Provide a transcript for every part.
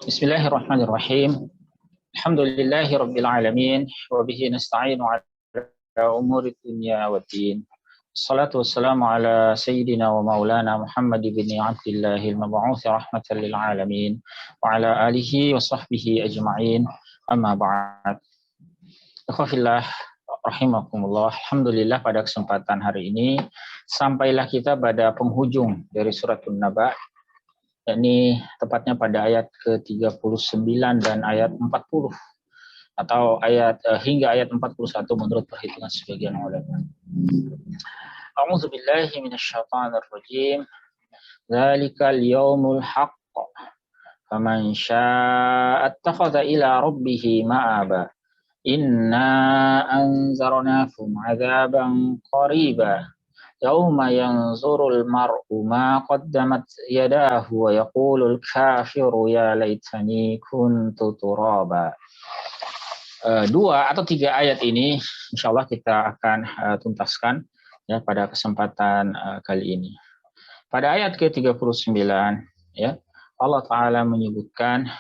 Bismillahirrahmanirrahim. Alhamdulillahirabbil alamin wa bihi nasta'inu ala umuri dunya waddin. Wassalatu wassalamu ala sayyidina wa maulana Muhammad ibn Abdillahil mab'uts rahmatan lil alamin wa ala alihi wa sahbihi ajma'in. Amma ba'd. Ikhwafillah rahimakumullah. Alhamdulillah pada kesempatan hari ini sampailah kita pada penghujung dari suratun Naba. Ini tepatnya pada ayat ke-39 dan ayat 40 atau hingga ayat 41 menurut perhitungan sebagian ulama. A'udzu billahi minasyaitonir rajim. Dzalikal yaumul haqq. Faman syaa'a ittakhadha ila rabbih ma'aba. Inna anzarnakum 'adzaban qariba. Yauma yanzurul mar'u ma qaddamat yadahu wa yaqulul kafiru ya laitani kuntu turaba. Dua atau tiga ayat ini insyaallah kita akan tuntaskan ya pada kesempatan kali ini. Pada ayat ke-39 ya Allah taala menyebutkan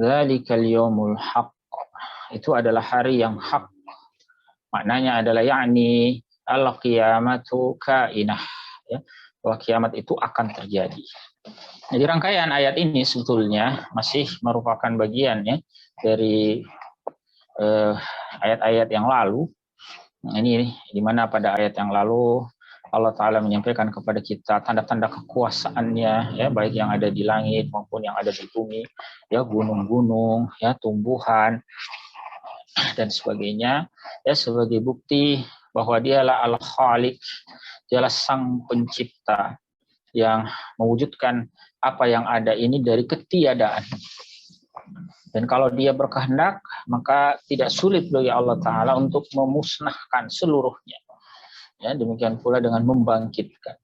dzalikal yaumul haqq. Itu adalah hari yang hak. Maknanya adalah yakni al-qiyamatu kainah, ya, bahwa kiamat itu akan terjadi. Jadi rangkaian ayat ini sebetulnya masih merupakan bagian ya dari ayat-ayat yang lalu. Nah, ini di mana pada ayat yang lalu Allah Ta'ala menyampaikan kepada kita tanda-tanda kekuasaannya, ya, baik yang ada di langit maupun yang ada di bumi, ya, gunung-gunung, ya, tumbuhan dan sebagainya, ya, sebagai bukti bahwa dialah Al-Khaliq, dialah sang pencipta yang mewujudkan apa yang ada ini dari ketiadaan. Dan kalau dia berkehendak, maka tidak sulit bagi Allah Ta'ala untuk memusnahkan seluruhnya. Ya, demikian pula dengan membangkitkan.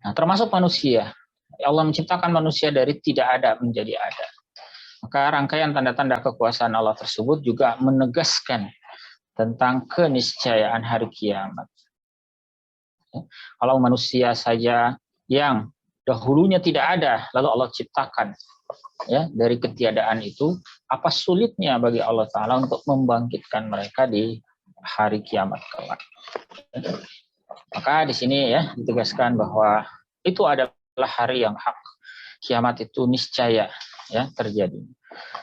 Nah, termasuk manusia. Allah menciptakan manusia dari tidak ada menjadi ada. Maka rangkaian tanda-tanda kekuasaan Allah tersebut juga menegaskan tentang keniscayaan hari kiamat. Kalau manusia saja yang dahulunya tidak ada, lalu Allah ciptakan ya dari ketiadaan itu, apa sulitnya bagi Allah Ta'ala untuk membangkitkan mereka di hari kiamat kelak. Maka di sini ya ditegaskan bahwa itu adalah hari yang hak. Kiamat itu niscaya ya terjadi.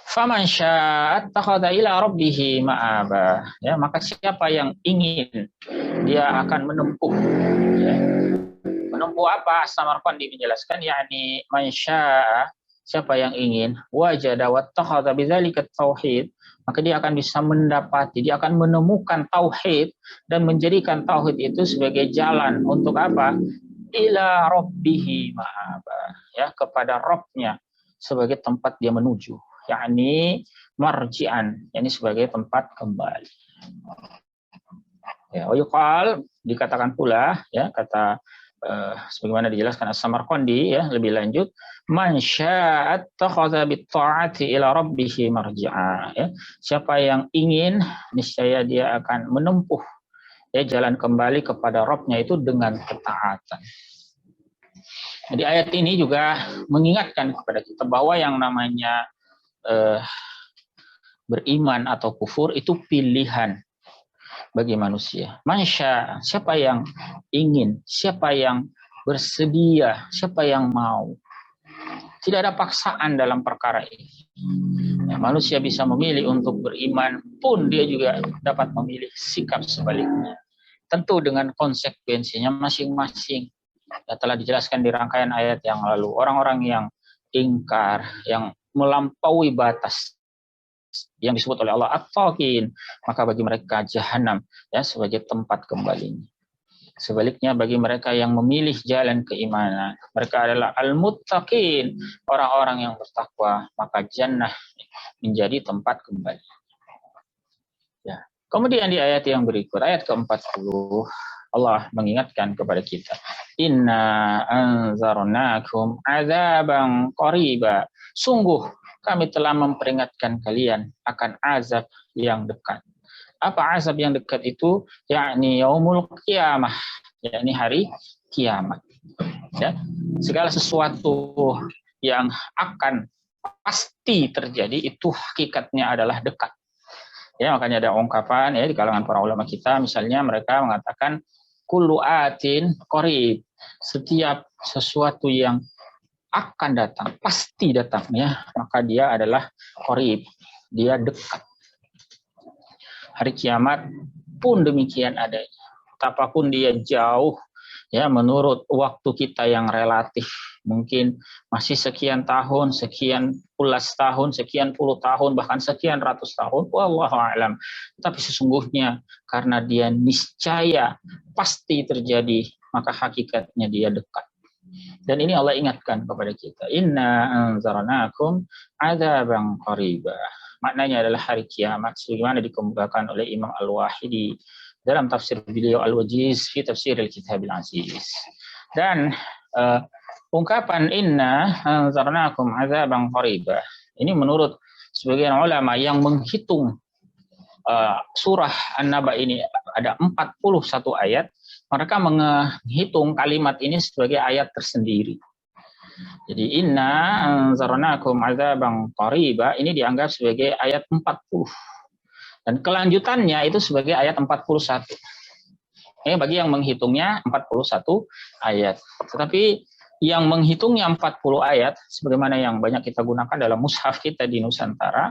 Faman syaa'a ittakhadha ila rabbih ma'aba. Ya, maka siapa yang ingin dia akan menempuh ya. Menempuh apa? Samarqandi menjelaskan yakni man syaa'a, siapa yang ingin wajada wattakhadha bidzalika tauhid, maka dia akan bisa mendapati, dia akan menemukan tauhid dan menjadikan tauhid itu sebagai jalan untuk apa? Ila rabbih ma'aba, ya, kepada Rabb-nya sebagai tempat dia menuju. Yakni marji'an, yakni sebagai tempat kembali. Ya, yuqal dikatakan pula ya kata sebagaimana dijelaskan As-Samarqandi ya lebih lanjut, man syaa'a ittakhadha bit-ta'ati ila rabbih marji'a, ya. Siapa yang ingin niscaya dia akan menempuh ya jalan kembali kepada Rabb-nya itu dengan ketaatan. Jadi ayat ini juga mengingatkan kepada kita bahwa yang namanya beriman atau kufur itu pilihan bagi manusia. Mansya, siapa yang ingin, siapa yang bersedia, siapa yang mau. Tidak ada paksaan dalam perkara ini. Ya, manusia bisa memilih untuk beriman, pun dia juga dapat memilih sikap sebaliknya. Tentu dengan konsekuensinya masing-masing. Ya, telah dijelaskan di rangkaian ayat yang lalu. Orang-orang yang ingkar, yang melampaui batas yang disebut oleh Allah at-taqin, maka bagi mereka jahanam ya sebagai tempat kembalinya. Sebaliknya bagi mereka yang memilih jalan keimanan, mereka adalah al-muttaqin, orang-orang yang bertakwa, maka jannah menjadi tempat kembali. Ya. Kemudian di ayat yang berikut, ayat ke-40, Allah mengingatkan kepada kita, inna anzarnakum adzaban qariba, sungguh kami telah memperingatkan kalian akan azab yang dekat. Apa azab yang dekat itu? Yakni yaumul qiyamah, yakni hari kiamat. Ya, segala sesuatu yang akan pasti terjadi, itu hakikatnya adalah dekat. Ya, makanya ada ungkapan ya di kalangan para ulama kita, misalnya mereka mengatakan kullu atin qarib. Setiap sesuatu yang akan datang, pasti datang ya, maka dia adalah qarib, dia dekat. Hari kiamat pun demikian adanya. Apapun dia jauh ya, menurut waktu kita yang relatif mungkin masih sekian tahun, sekian puluh tahun, sekian puluh tahun, bahkan sekian ratus tahun, wallahu a'lam. Tapi sesungguhnya karena dia niscaya pasti terjadi, maka hakikatnya dia dekat. Dan ini Allah ingatkan kepada kita, inna anzarnakum adzaban qariba. Maknanya adalah hari kiamat sebagaimana dikemukakan oleh Imam Al-Wahidi dalam tafsir beliau Al-Wajiz fi tafsir al-Kitab al-Aziz. Dan ungkapan inna anzarnakum adzaban qariba ini menurut sebagian ulama yang menghitung surah An-Naba ini ada 41 ayat, mereka menghitung kalimat ini sebagai ayat tersendiri. Jadi inna anzarnakum adzaban qariba ini dianggap sebagai ayat 40. Dan kelanjutannya itu sebagai ayat 41. Bagi yang menghitungnya 41 ayat. Tetapi yang menghitungnya 40 ayat, sebagaimana yang banyak kita gunakan dalam mushaf kita di Nusantara,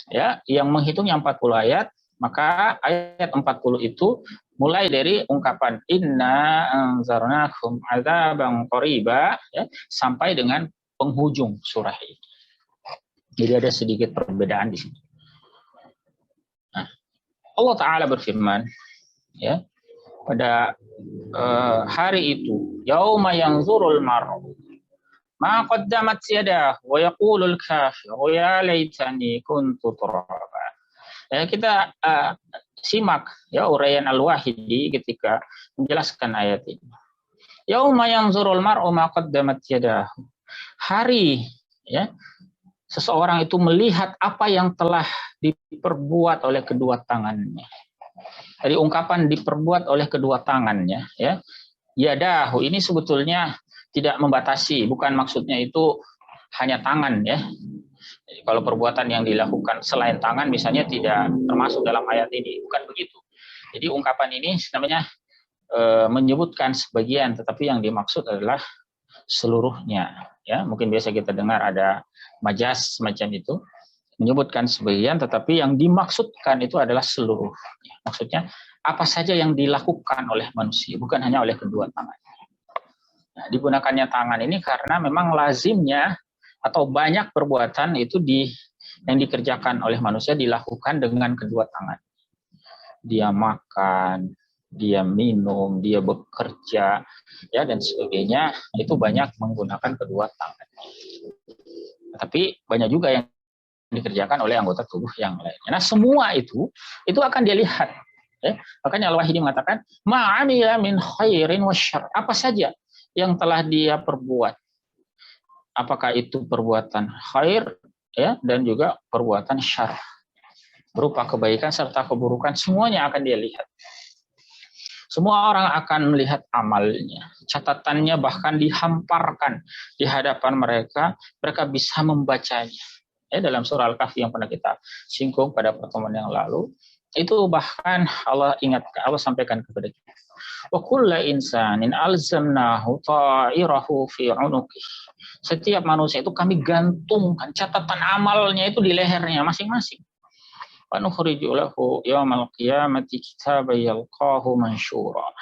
ya, yang menghitungnya 40 ayat, maka ayat 40 itu mulai dari ungkapan inna anzarnakum adzaban qariba ya, sampai dengan penghujung surah ini. Jadi ada sedikit perbedaan di sini. Nah, Allah Ta'ala berfirman ya, pada hari itu yauma yanzurul mar'u ma qaddamat yadahu wa yaqulul kafiru ya laitani kuntu turaba. Kita simak ya uraian Al-Wahidi ketika menjelaskan ayat ini. Yauma yanzurul mar'u ma qaddamat yadahu. Hari ya, seseorang itu melihat apa yang telah diperbuat oleh kedua tangannya. Jadi ungkapan diperbuat oleh kedua tangannya ya. Yadahu ini sebetulnya tidak membatasi, bukan maksudnya itu hanya tangan ya. Jadi kalau perbuatan yang dilakukan selain tangan misalnya tidak termasuk dalam ayat ini, bukan begitu. Jadi ungkapan ini namanya menyebutkan sebagian, tetapi yang dimaksud adalah seluruhnya ya. Mungkin biasa kita dengar ada majas semacam itu, menyebutkan sebagian, tetapi yang dimaksudkan itu adalah seluruhnya. Maksudnya apa saja yang dilakukan oleh manusia, bukan hanya oleh kedua tangan. Nah, digunakannya tangan ini karena memang lazimnya atau banyak perbuatan itu yang dikerjakan oleh manusia dilakukan dengan kedua tangan. Dia makan, dia minum, dia bekerja, ya dan sebagainya, itu banyak menggunakan kedua tangan. Tapi banyak juga yang dikerjakan oleh anggota tubuh yang lainnya. Nah, semua itu akan dia lihat. Ya. Makanya Al-Wahidi mengatakan, ma'amila min khairin wasyarr. Apa saja yang telah dia perbuat. Apakah itu perbuatan khair ya dan juga perbuatan syarr. Berupa kebaikan serta keburukan, semuanya akan dia lihat. Semua orang akan melihat amalnya. Catatannya bahkan dihamparkan di hadapan mereka. Mereka bisa membacanya. Ya, dalam surah Al-Kahfi yang pernah kita singgung pada pertemuan yang lalu, itu bahkan Allah sampaikan kepada kita. Wa kullu insanin alzamnahu ta'irahu fi 'unuqihi. Setiap manusia itu kami gantungkan catatan amalnya itu di lehernya masing-masing. Wa nukhriju lahu yaumal qiyamati kitaban yalqahu mansyura.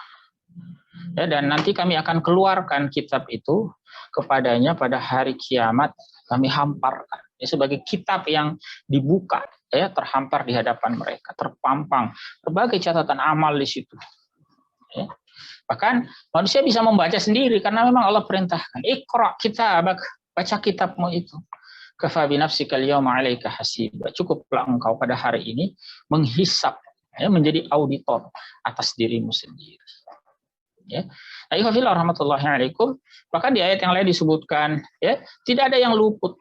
Ya, dan nanti kami akan keluarkan kitab itu kepadanya pada hari kiamat, kami hamparkan ya, sebagai kitab yang dibuka ya, terhampar di hadapan mereka, terpampang berbagai catatan amal di situ ya. Bahkan manusia bisa membaca sendiri karena memang Allah perintahkan, Iqra kitabak, baca kitabmu itu. Kafa bi nafsika al-yawma 'alaika hasiba. Cukuplah engkau pada hari ini menghisap ya, menjadi auditor atas dirimu sendiri. Ya. Ayyuhallazina rahmatullahi alaikum, bahkan di ayat yang lain disebutkan ya, tidak ada yang luput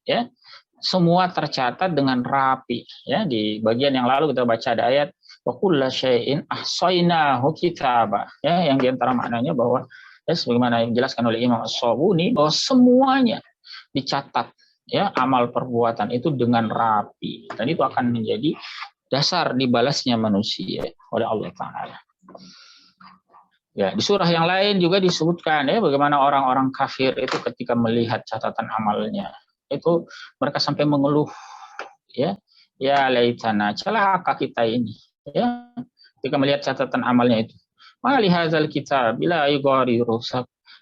ya. Semua tercatat dengan rapi ya. Di bagian yang lalu kita baca ada ayat wa kullu syai'in ahsaynahu kitaba ya, yang di antara maknanya bahwa ya, sebagaimana yang dijelaskan oleh Imam As-Sabuni bahwa semuanya dicatat ya amal perbuatan itu dengan rapi, dan itu akan menjadi dasar dibalasnya manusia oleh Allah Ta'ala. Ya, di surah yang lain juga disebutkan ya bagaimana orang-orang kafir itu ketika melihat catatan amalnya itu mereka sampai mengeluh, ya laitana, celaka kita ini, ya ketika melihat catatan amalnya itu. Mali hadzal kitab bila yughadiru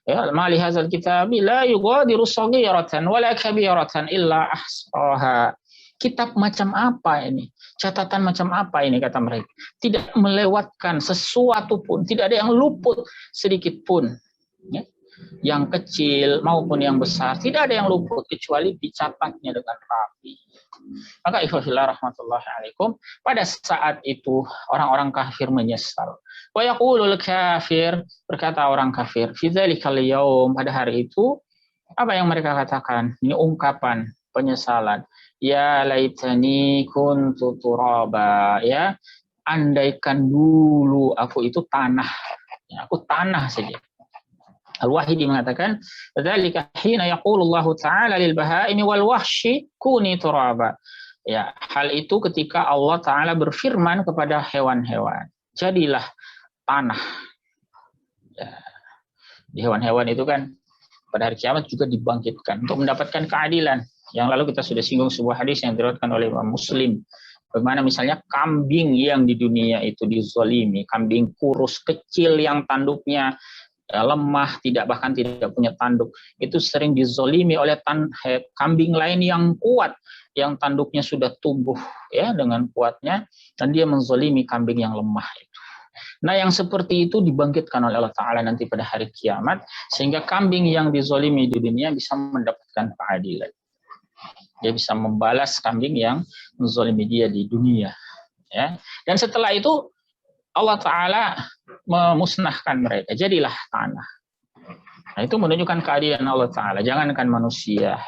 ya mali hadzal kitab bila yughadiru saghiratan wala kabiratan illa ahsaha. Kitab macam apa ini? Catatan macam apa ini, kata mereka? Tidak melewatkan sesuatu pun, tidak ada yang luput sedikit pun. Ya. Yang kecil maupun yang besar, tidak ada yang luput kecuali dicatatnya dengan rapi. Maka ikhwafillah rahmatullahi alaikum, pada saat itu orang-orang kafir menyesal. Wa yaqulul kafir, berkata orang kafir, fi dzalikal yaum, pada hari itu apa yang mereka katakan? Ini ungkapan penyesalan. Ya laitani kuntu turaba, ya andaikan dulu aku itu tanah, ya, aku tanah saja. Al-Wahidi mengatakan, dzalika hina yaqulullahu ta'ala lil bahaimi wal wahshi kuni turaba. Ya, hal itu ketika Allah Ta'ala berfirman kepada hewan-hewan, jadilah tanah. Ya, di hewan-hewan itu kan pada hari kiamat juga dibangkitkan untuk mendapatkan keadilan. Yang lalu kita sudah singgung sebuah hadis yang diriwayatkan oleh Imam Muslim. Bagaimana misalnya kambing yang di dunia itu dizolimi, kambing kurus kecil yang tanduknya lemah, bahkan tidak punya tanduk, itu sering dizolimi oleh kambing lain yang kuat, yang tanduknya sudah tumbuh ya dengan kuatnya, dan dia menzolimi kambing yang lemah itu. Nah, yang seperti itu dibangkitkan oleh Allah Ta'ala nanti pada hari kiamat, sehingga kambing yang dizolimi di dunia bisa mendapatkan keadilan. Dia bisa membalas kambing yang menzolimi dia di dunia. Ya. Dan setelah itu Allah Ta'ala memusnahkan mereka, jadilah tanah. Nah, itu menunjukkan keadilan Allah Ta'ala. Jangankan manusia,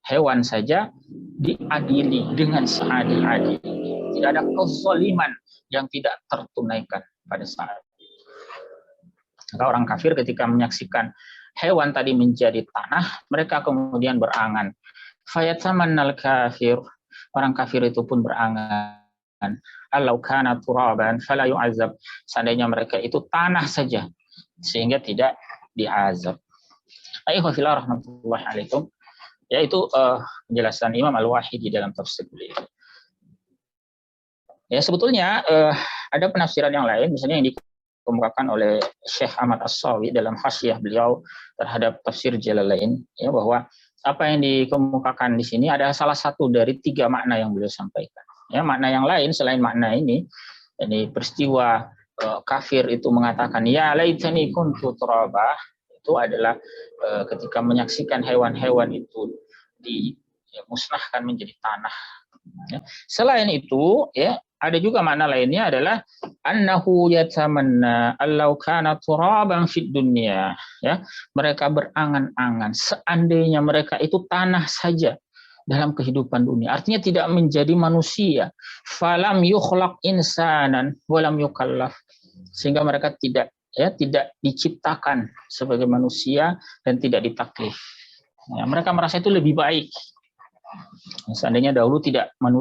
hewan saja diadili dengan seadil-adil. Tidak ada kezaliman yang tidak tertunaikan pada saat itu. Maka orang kafir ketika menyaksikan hewan tadi menjadi tanah, mereka kemudian berangan. Fayatamannal kafir, orang kafir itu pun berangan, allau kana turaban fala yu'adzab, seandainya mereka itu tanah saja sehingga tidak diazab. Ayyuhallazina rahmatullahi alaikum, yaitu penjelasan Imam Al-Wahidi dalam tafsir beliau. Ya, sebetulnya ada penafsiran yang lain, misalnya yang dikemukakan oleh Syekh Ahmad As-Sawi dalam Hasyiah beliau terhadap tafsir Jalalain, ya, bahwa apa yang dikemukakan di sini adalah salah satu dari 3 makna yang beliau sampaikan. Ya, makna yang lain selain makna ini peristiwa kafir itu mengatakan ya laitani kuntu turaba, itu adalah ketika menyaksikan hewan-hewan itu dimusnahkan menjadi tanah. Ya. Selain itu, ya, ada juga makna lainnya adalah annahu yatamanna allau kana turaban fid dunya, ya. Mereka berangan-angan seandainya mereka itu tanah saja dalam kehidupan dunia. Artinya tidak menjadi manusia. Falam yukhlaq insanan walam yukallaf. Sehingga mereka tidak diciptakan sebagai manusia dan tidak ditaklif. Ya, mereka merasa itu lebih baik. Seandainya dahulu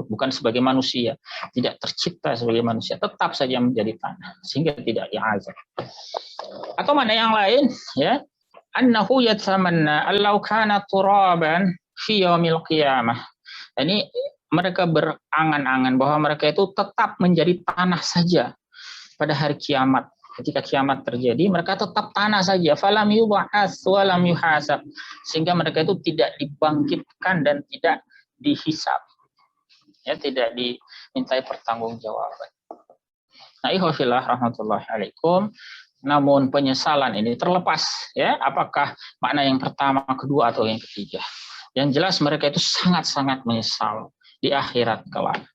bukan sebagai manusia, tidak tercipta sebagai manusia, tetap saja menjadi tanah sehingga tidak diazab. Atau mana yang lain, ya, annahu yatamanna allau kana turaban fi yaumil qiyamah. Ini mereka berangan-angan bahwa mereka itu tetap menjadi tanah saja pada hari kiamat. Ketika kiamat terjadi, mereka tetap tanah saja. Falam yub'ats wa lam yuhasab. Sehingga mereka itu tidak dibangkitkan dan tidak dihisab. Ya, tidak dimintai pertanggungjawaban. Nah, ikhwafillah rahmatullahi alaikum. Namun penyesalan ini terlepas, ya, apakah makna yang pertama, kedua, atau yang ketiga. Yang jelas mereka itu sangat-sangat menyesal di akhirat kelak.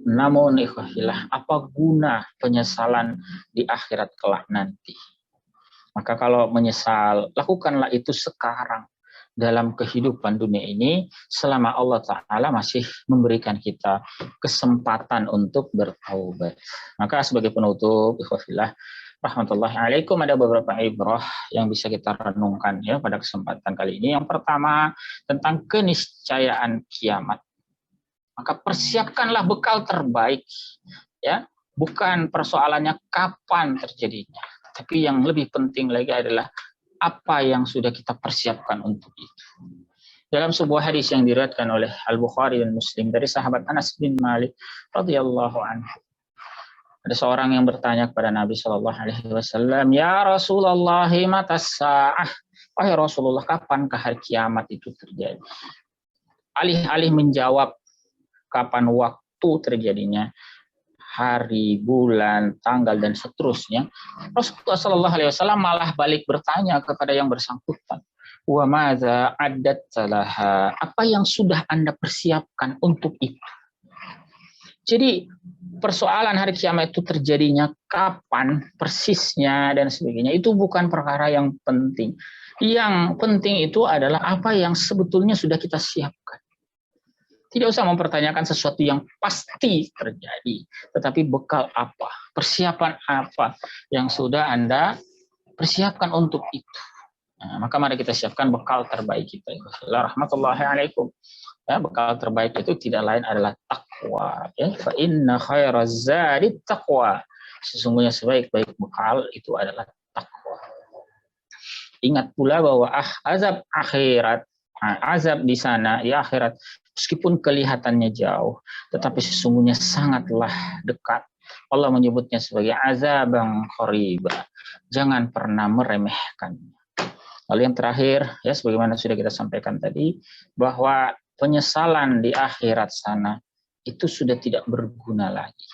Namun ikhwafillah, apa guna penyesalan di akhirat kelak nanti? Maka kalau menyesal, lakukanlah itu sekarang dalam kehidupan dunia ini selama Allah Ta'ala masih memberikan kita kesempatan untuk bertaubat. Maka sebagai penutup, ikhwafillah, rahmatullahi alaikum, ada beberapa ibrah yang bisa kita renungkan ya pada kesempatan kali ini. Yang pertama tentang keniscayaan kiamat. Maka persiapkanlah bekal terbaik ya. Bukan persoalannya kapan terjadinya, tapi yang lebih penting lagi adalah apa yang sudah kita persiapkan untuk itu. Dalam sebuah hadis yang diriwayatkan oleh Al-Bukhari dan Muslim dari sahabat Anas bin Malik radhiyallahu anhu, ada seorang yang bertanya kepada Nabi Shallallahu Alaihi Wasallam, ya Rasulullah, mata sa'ah, wahai Rasulullah, kapankah hari kiamat itu terjadi? Alih-alih menjawab kapan waktu terjadinya, hari, bulan, tanggal, dan seterusnya, Rasulullah Shallallahu Alaihi Wasallam malah balik bertanya kepada yang bersangkutan, wa madza a'dattalaha, apa yang sudah Anda persiapkan untuk itu? Jadi persoalan hari kiamat itu terjadinya kapan, persisnya, dan sebagainya, itu bukan perkara yang penting. Yang penting itu adalah apa yang sebetulnya sudah kita siapkan. Tidak usah mempertanyakan sesuatu yang pasti terjadi, tetapi bekal apa, persiapan apa yang sudah Anda persiapkan untuk itu. Nah, maka mari kita siapkan bekal terbaik kita. Rahmatullahi alaikum. Ya, bekal terbaik itu tidak lain adalah takwa. Ya, fa inna khairaz zadi taqwa. Sesungguhnya sebaik-baik bekal itu adalah takwa. Ingat pula bahwa azab akhirat, azab di sana di akhirat, meskipun kelihatannya jauh, tetapi sesungguhnya sangatlah dekat. Allah menyebutnya sebagai azabang qariba. Jangan pernah meremehkannya. Lalu yang terakhir, ya sebagaimana sudah kita sampaikan tadi, bahwa penyesalan di akhirat sana itu sudah tidak berguna lagi.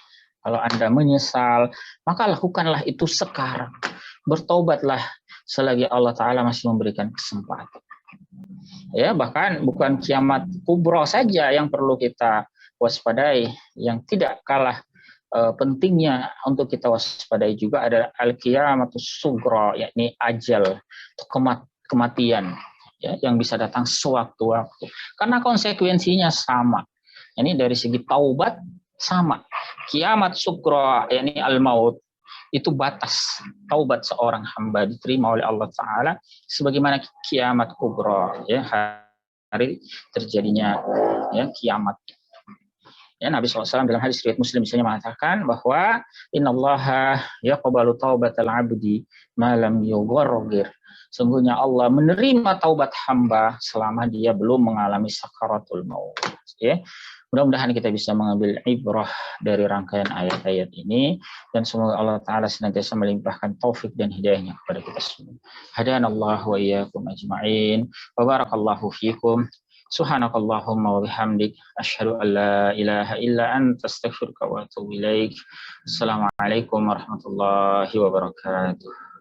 Kalau Anda menyesal, maka lakukanlah itu sekarang. Bertobatlah selagi Allah Ta'ala masih memberikan kesempatan. Ya, bahkan bukan kiamat kubro saja yang perlu kita waspadai, yang tidak kalah pentingnya untuk kita waspadai juga ada al-qiyamatus sughra, yakni ajal, kematian ya, yang bisa datang sewaktu-waktu. Karena konsekuensinya sama. Ini dari segi taubat sama. Kiamat sughra, yakni al-maut, itu batas taubat seorang hamba diterima oleh Allah Ta'ala, sebagaimana kiamat kubra, ya, hari terjadinya ya kiamat. Ya, Nabi SAW dalam hadis riwayat Muslim misalnya mengatakan bahwa innallaha yaqbalu taubatal abdi ma lam yughargir. Sungguhnya Allah menerima taubat hamba selama dia belum mengalami sakaratul maut. Ya. Mudah-mudahan kita bisa mengambil ibrah dari rangkaian ayat-ayat ini, dan semoga Allah Ta'ala senantiasa melimpahkan taufik dan hidayahnya kepada kita semua. Hadanallahu wa iyyakum ajma'in. Wa barakallahu fikum. Subhanakallahumma wa bihamdik, asyhadu an la ilaha illa anta, astaghfiruka wa atubu ilaik. Assalamualaikum warahmatullahi wabarakatuh.